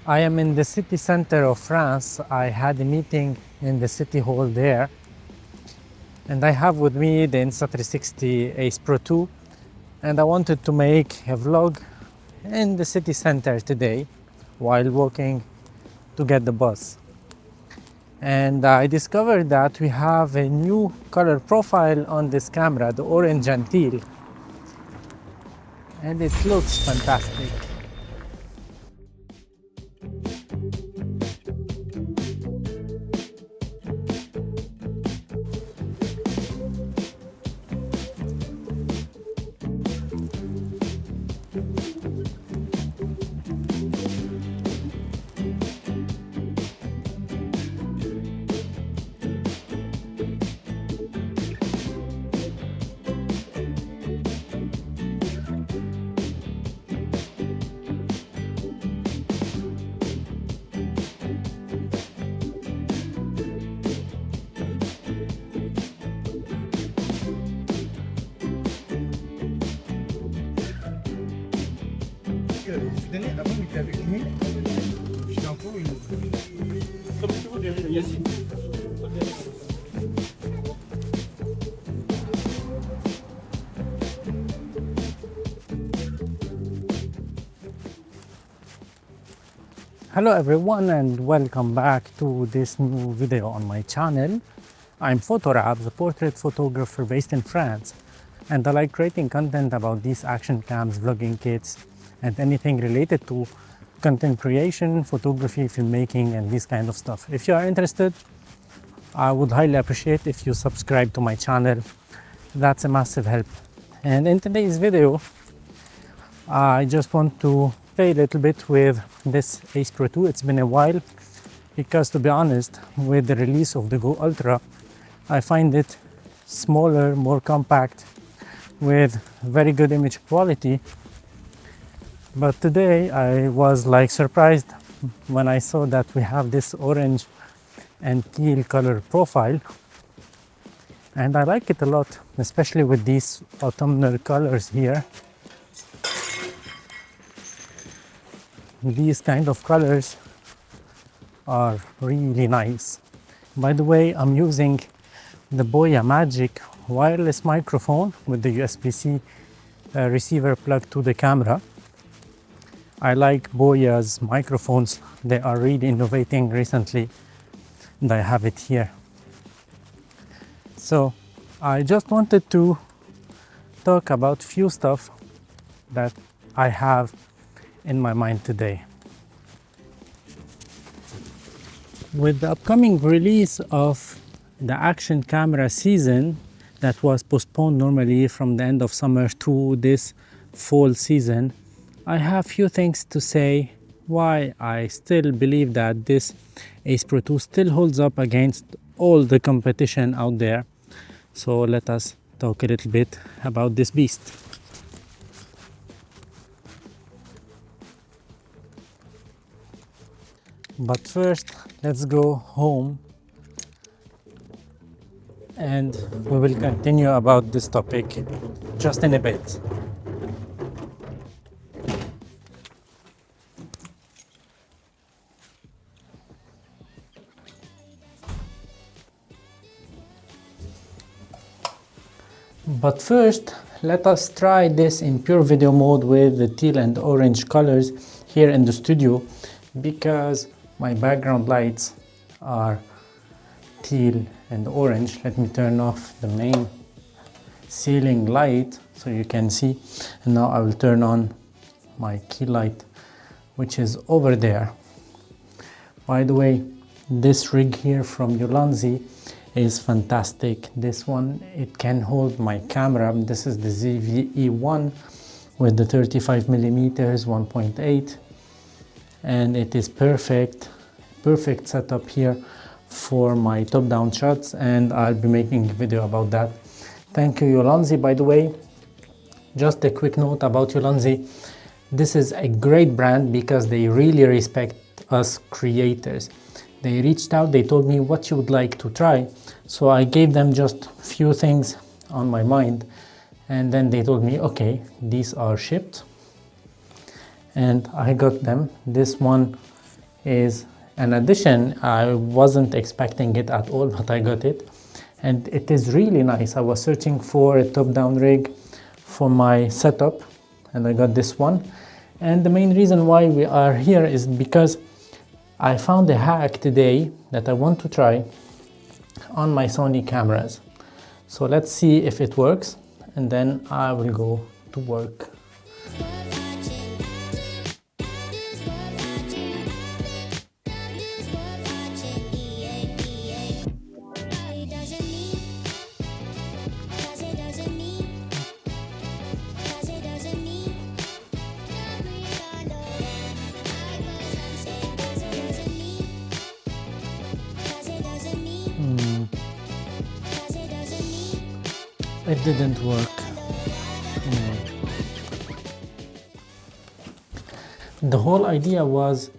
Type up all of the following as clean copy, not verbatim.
I am in the city center of France. I had a meeting in the city hall there, and I have with me the Insta360 Ace Pro 2, and I wanted to make a vlog in the city center today while walking to get the bus. And I discovered that we have a new color profile on this camera, the orange and teal, and it looks fantastic. Je donnais avant, il était avec nous. J'étais en cours, il nous comme tu veux, derrière, Yassine. Hello everyone and welcome back to this new video on my channel. I'm Photorab, a portrait photographer based in France, and I like creating content about these action cams, vlogging kits, and anything related to content creation, photography, filmmaking, and this kind of stuff. If you are interested, I would highly appreciate if you subscribe to my channel. That's a massive help. And in today's video, I just want to play a little bit with this Ace Pro 2. It's been a while because, to be honest, with the release of the Go Ultra, I find it smaller, more compact, with very good image quality. But today I was like surprised when I saw that we have this orange and teal color profile, and I like it a lot, especially with these autumnal colors here. These kind of colors are really nice. By the way, I'm using the Boya Magic wireless microphone with the USB-C receiver plugged to the camera. I like Boya's microphones. They are really innovating recently, and I have it here. So I just wanted to talk about few stuff that I have in my mind today. With the upcoming release of the action camera season that was postponed normally from the end of summer to this fall season, I have few things to say why I still believe that this Ace Pro 2 still holds up against all the competition out there. So let us talk a little bit about this beast. But first, let's go home and we will continue about this topic just in a bit. But first, let us try this in pure video mode with the teal and orange colors here in the studio, because my background lights are teal and orange. Let me turn off the main ceiling light so you can see. And now I will turn on my key light, which is over there. By the way, this rig here from Ulanzi is fantastic. This one, it can hold my camera. This is the ZVE1 with the 35mm 1.8, and it is perfect setup here for my top-down shots, and I'll be making a video about that. Thank you, Ulanzi. By the way, just a quick note about Ulanzi. This is a great brand because they really respect us creators. They reached out, they told me what you would like to try, so I gave them just few things on my mind, and then they told me, okay, these are shipped, and I got them. This one is an addition. I wasn't expecting it at all, but I got it. And it is really nice. I was searching for a top-down rig for my setup, and I got this one. And the main reason why we are here is because I found a hack today that I want to try on my Sony cameras. So let's see if it works, and then I will go to work. It didn't work. The whole idea was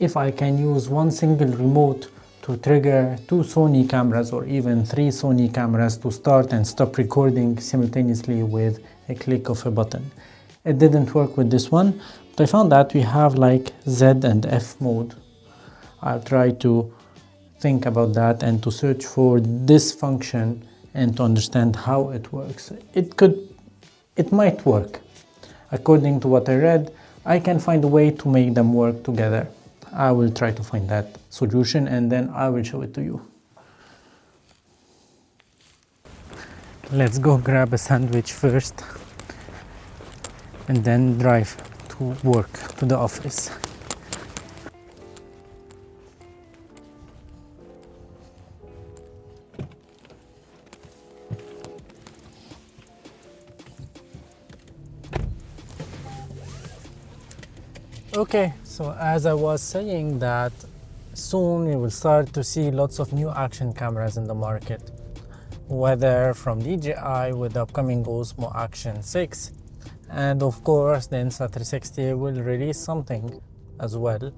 if I can use one single remote to trigger 2 Sony cameras or even 3 Sony cameras to start and stop recording simultaneously with a click of a button. It didn't work with this one, but I found that we have like Z and F mode. I'll try to think about that and to search for this function and to understand how it works. It might work. According to what I read, I can find a way to make them work together. I will try to find that solution and then I will show it to you. Let's go grab a sandwich first and then drive to work, to the office. Okay, so as I was saying that soon you will start to see lots of new action cameras in the market, whether from DJI with the upcoming Osmo Action 6, and of course the Insta360 will release something as well.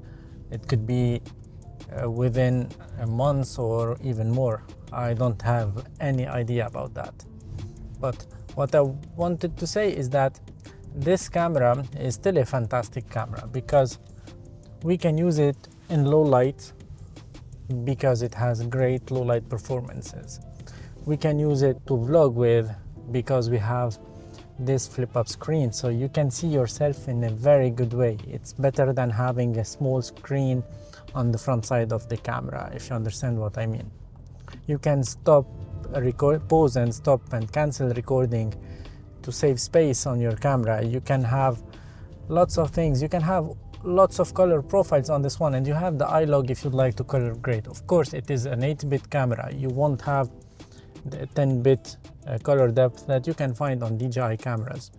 It could be within a month or even more. I don't have any idea about that. But what I wanted to say is that this camera is still a fantastic camera because we can use it in low light because it has great low light performances. We can use it to vlog with because we have this flip up screen, so you can see yourself in a very good way. It's better than having a small screen on the front side of the camera, if you understand what I mean. You can stop, pause and stop and cancel recording to save space on your camera. You can have lots of things. You can have lots of color profiles on this one, and you have the iLog if you'd like to color grade. Of course, it is an 8-bit camera. You won't have the 10-bit color depth that you can find on DJI cameras.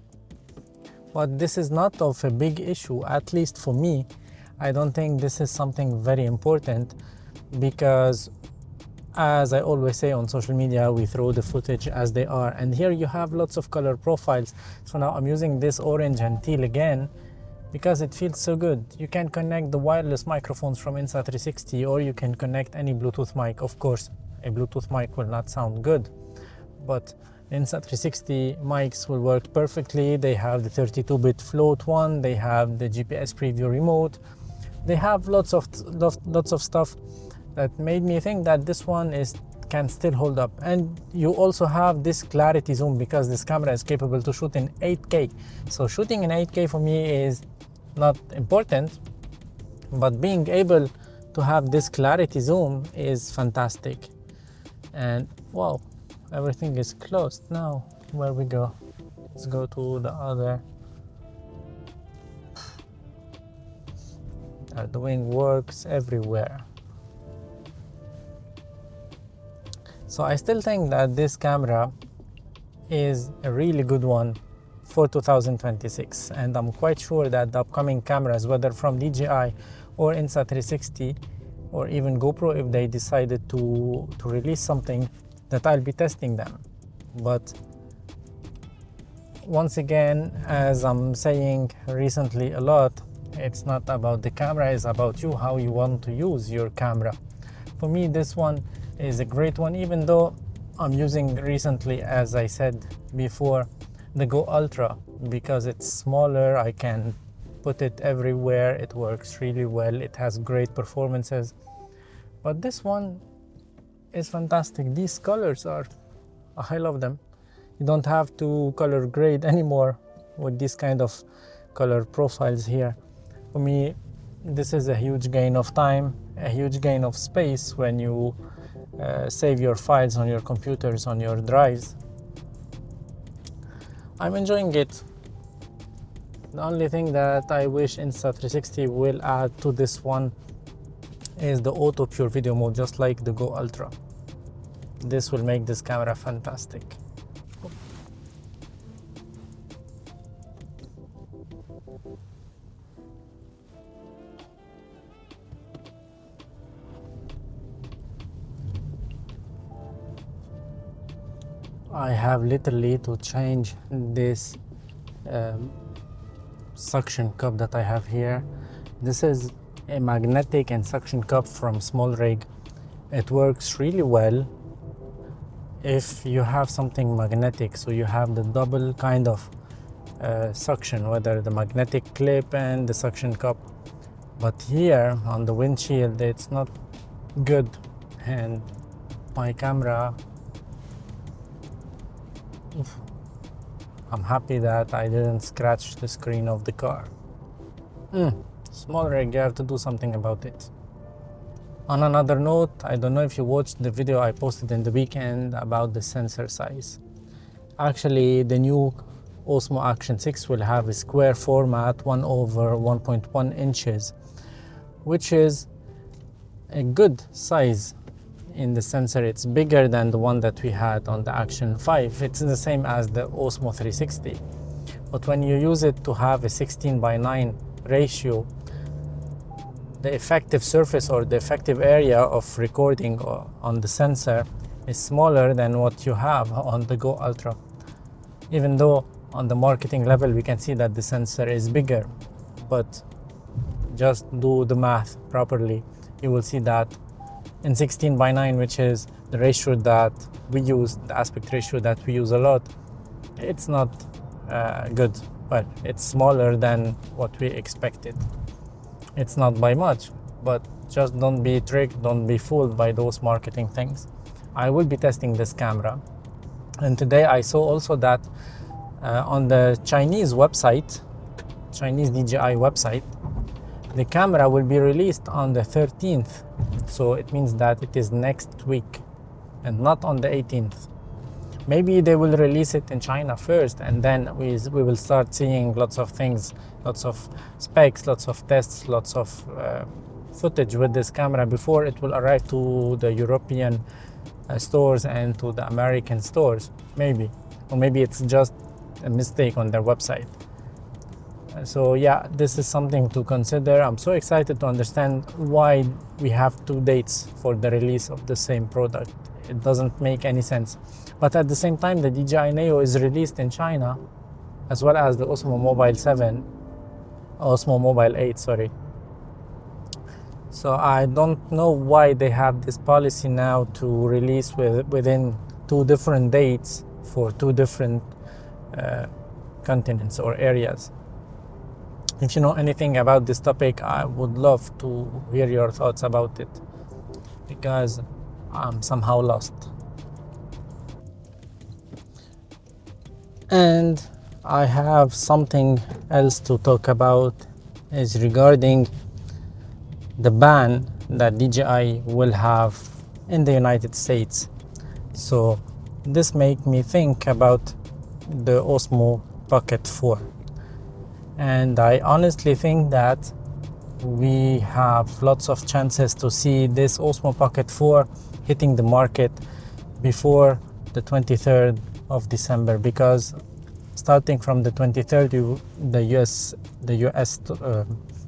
But this is not of a big issue, at least for me. I don't think this is something very important because, as I always say on social media, we throw the footage as they are, and here you have lots of color profiles. So now I'm using this orange and teal again because it feels so good. You can connect the wireless microphones from Insta360, or you can connect any Bluetooth mic. Of course, a Bluetooth mic will not sound good, but Insta360 mics will work perfectly. They have the 32-bit float one, they have the GPS preview remote, they have lots of stuff that made me think that this one can still hold up. And you also have this clarity zoom because this camera is capable to shoot in 8K. So shooting in 8K for me is not important, but being able to have this clarity zoom is fantastic. And wow, everything is closed now. Where we go? Let's go to the other. They're doing works everywhere. So I still think that this camera is a really good one for 2026, and I'm quite sure that the upcoming cameras, whether from DJI or Insta360 or even GoPro, if they decided to release something, that I'll be testing them. But once again, as I'm saying recently a lot, it's not about the camera, it's about you, how you want to use your camera. For me, this one is a great one, even though I'm using recently, as I said before, the Go Ultra because it's smaller. I can put it everywhere. It works really well. It has great performances. But this one is fantastic. These colors are, I love them. You don't have to color grade anymore with these kind of color profiles here. For me, this is a huge gain of time, a huge gain of space when you save your files on your computers, on your drives. I'm enjoying it. The only thing that I wish Insta360 will add to this one is the auto pure video mode, just like the Go Ultra. This will make this camera fantastic. I have literally to change this suction cup that I have here. This is a magnetic and suction cup from Small Rig. It works really well if you have something magnetic, so you have the double kind of suction, whether the magnetic clip and the suction cup. But here on the windshield it's not good, and my camera, I'm happy that I didn't scratch the screen of the car. Small Rig, you have to do something about it. On another note, I don't know if you watched the video I posted in the weekend about the sensor size. Actually, the new Osmo Action 6 will have a square format 1/1.1 inches, which is a good size in the sensor. It's bigger than the one that we had on the Action 5. It's the same as the Osmo 360. But when you use it to have a 16:9 ratio, the effective surface or the effective area of recording on the sensor is smaller than what you have on the Go Ultra. Even though on the marketing level we can see that the sensor is bigger, but just do the math properly. You will see that in 16:9, which is the ratio that we use, the aspect ratio that we use a lot, it's not good, but it's smaller than what we expected. It's not by much, but just don't be tricked, don't be fooled by those marketing things. I will be testing this camera, and today I saw also that on the Chinese website, Chinese DJI website, the camera will be released on the 13th. So it means that it is next week and not on the 18th. Maybe they will release it in China first, and then we will start seeing lots of things, lots of specs, lots of tests, lots of footage with this camera before it will arrive to the European stores and to the American stores, maybe. Or maybe it's just a mistake on their website. So yeah, this is something to consider. I'm so excited to understand why we have two dates for the release of the same product. It doesn't make any sense. But at the same time, the DJI Neo is released in China, as well as the Osmo Mobile 8, sorry. So I don't know why they have this policy now to release within two different dates for two different continents or areas. If you know anything about this topic, I would love to hear your thoughts about it, because I'm somehow lost. And I have something else to talk about, is regarding the ban that DJI will have in the United States. So this made me think about the Osmo Pocket 4. And I honestly think that we have lots of chances to see this Osmo Pocket 4 hitting the market before the 23rd of December, because starting from the 23rd, the US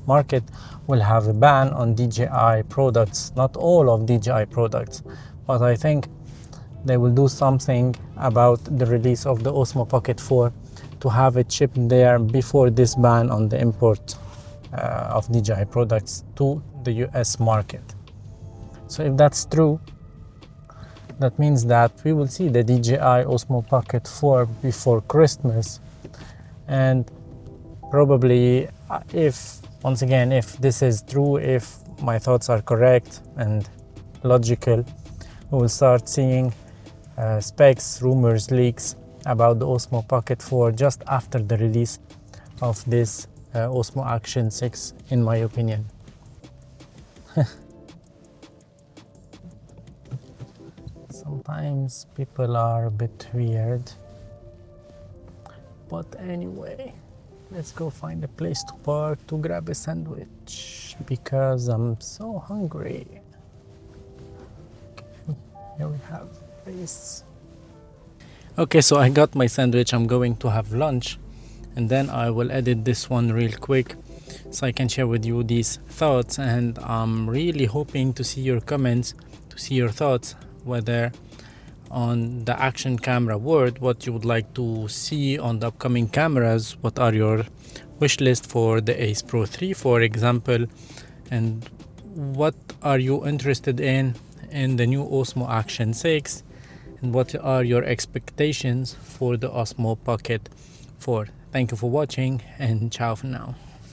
market will have a ban on DJI products. Not all of DJI products, but I think they will do something about the release of the Osmo Pocket 4 to have it shipped there before this ban on the import of DJI products to the US market. So if that's true, that means that we will see the DJI Osmo Pocket 4 before Christmas. And Probably, if once again, if this is true, if my thoughts are correct and logical, we will start seeing specs, rumors, leaks about the Osmo Pocket 4 just after the release of this Osmo Action 6, in my opinion. Sometimes people are a bit weird, but anyway, let's go find a place to park to grab a sandwich because I'm so hungry. Okay, here we have a place. Okay, so I got my sandwich. I'm going to have lunch and then I will edit this one real quick so I can share with you these thoughts, and I'm really hoping to see your comments, to see your thoughts, whether on the action camera world, what you would like to see on the upcoming cameras, what are your wish list for the Ace Pro 3 for example, and what are you interested in the new Osmo Action 6, and what are your expectations for the Osmo Pocket 4. Thank you for watching and ciao for now.